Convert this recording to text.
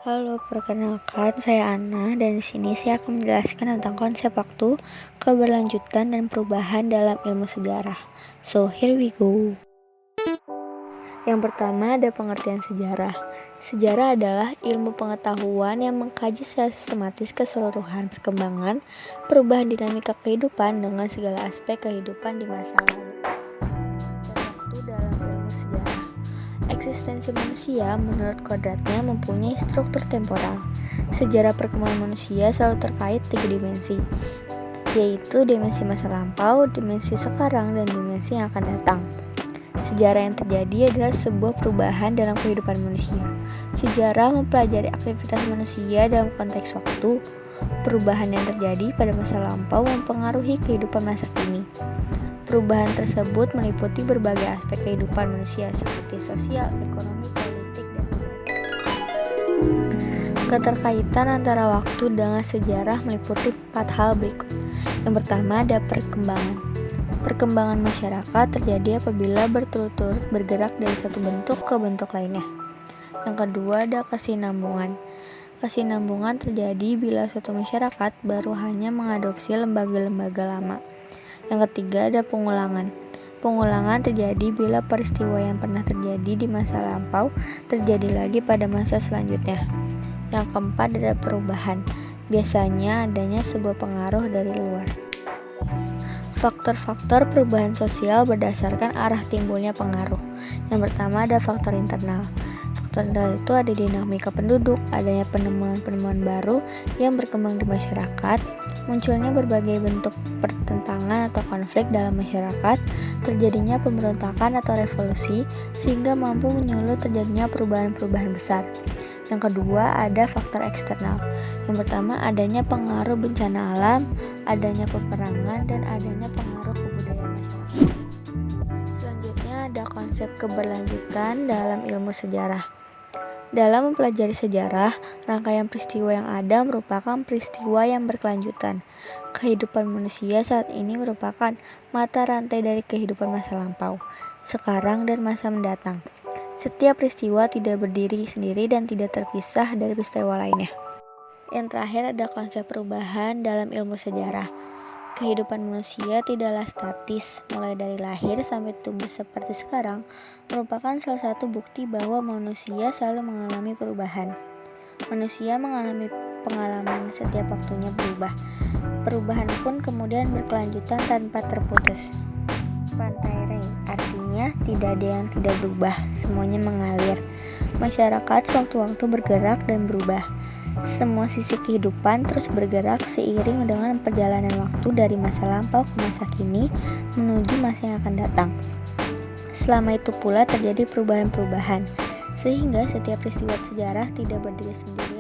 Halo, perkenalkan saya Ana dan di sini saya akan menjelaskan tentang konsep waktu, keberlanjutan dan perubahan dalam ilmu sejarah. So, here we go. Yang pertama ada pengertian sejarah. Sejarah adalah ilmu pengetahuan yang mengkaji secara sistematis keseluruhan perkembangan, perubahan dinamika kehidupan dengan segala aspek kehidupan di masa lalu. Konsep waktu dalam ilmu sejarah. Eksistensi manusia menurut kodratnya mempunyai struktur temporal. Sejarah perkembangan manusia selalu terkait 3 dimensi, yaitu dimensi masa lampau, dimensi sekarang, dan dimensi yang akan datang. Sejarah yang terjadi adalah sebuah perubahan dalam kehidupan manusia. Sejarah mempelajari aktivitas manusia dalam konteks waktu. Perubahan yang terjadi pada masa lampau mempengaruhi kehidupan masa kini. Perubahan tersebut meliputi berbagai aspek kehidupan manusia seperti sosial, ekonomi, politik, dan keterkaitan antara waktu dengan sejarah meliputi 4 hal berikut. Yang pertama ada perkembangan. Perkembangan masyarakat terjadi apabila berturut-turut bergerak dari satu bentuk ke bentuk lainnya. Yang kedua ada kesinambungan. Kesinambungan terjadi bila suatu masyarakat baru hanya mengadopsi lembaga-lembaga lama. Yang ketiga ada pengulangan. Pengulangan terjadi bila peristiwa yang pernah terjadi di masa lampau terjadi lagi pada masa selanjutnya. Yang keempat ada perubahan. Biasanya adanya sebuah pengaruh dari luar. Faktor-faktor perubahan sosial berdasarkan arah timbulnya pengaruh. Yang pertama ada faktor internal. Faktor internal itu ada dinamika penduduk, adanya penemuan-penemuan baru yang berkembang di masyarakat, munculnya berbagai bentuk pertentangan atau konflik dalam masyarakat, terjadinya pemberontakan atau revolusi, sehingga mampu menyulut terjadinya perubahan-perubahan besar. Yang kedua ada faktor eksternal. Yang pertama adanya pengaruh bencana alam, adanya peperangan, dan adanya pengaruh kebudayaan masyarakat. Selanjutnya ada konsep keberlanjutan dalam ilmu sejarah. Dalam mempelajari sejarah, rangkaian peristiwa yang ada merupakan peristiwa yang berkelanjutan. Kehidupan manusia saat ini merupakan mata rantai dari kehidupan masa lampau, sekarang, dan masa mendatang. Setiap peristiwa tidak berdiri sendiri dan tidak terpisah dari peristiwa lainnya. Yang terakhir ada konsep perubahan dalam ilmu sejarah. Kehidupan manusia tidaklah statis, mulai dari lahir sampai tumbuh seperti sekarang, merupakan salah satu bukti bahwa manusia selalu mengalami perubahan. Manusia mengalami pengalaman setiap waktunya berubah. Perubahan pun kemudian berkelanjutan tanpa terputus. Pantai Reng, artinya tidak ada yang tidak berubah, semuanya mengalir. Masyarakat sewaktu-waktu bergerak dan berubah. Semua sisi kehidupan terus bergerak seiring dengan perjalanan waktu dari masa lampau ke masa kini menuju masa yang akan datang. Selama itu pula terjadi perubahan-perubahan, sehingga setiap peristiwa sejarah tidak berdiri sendiri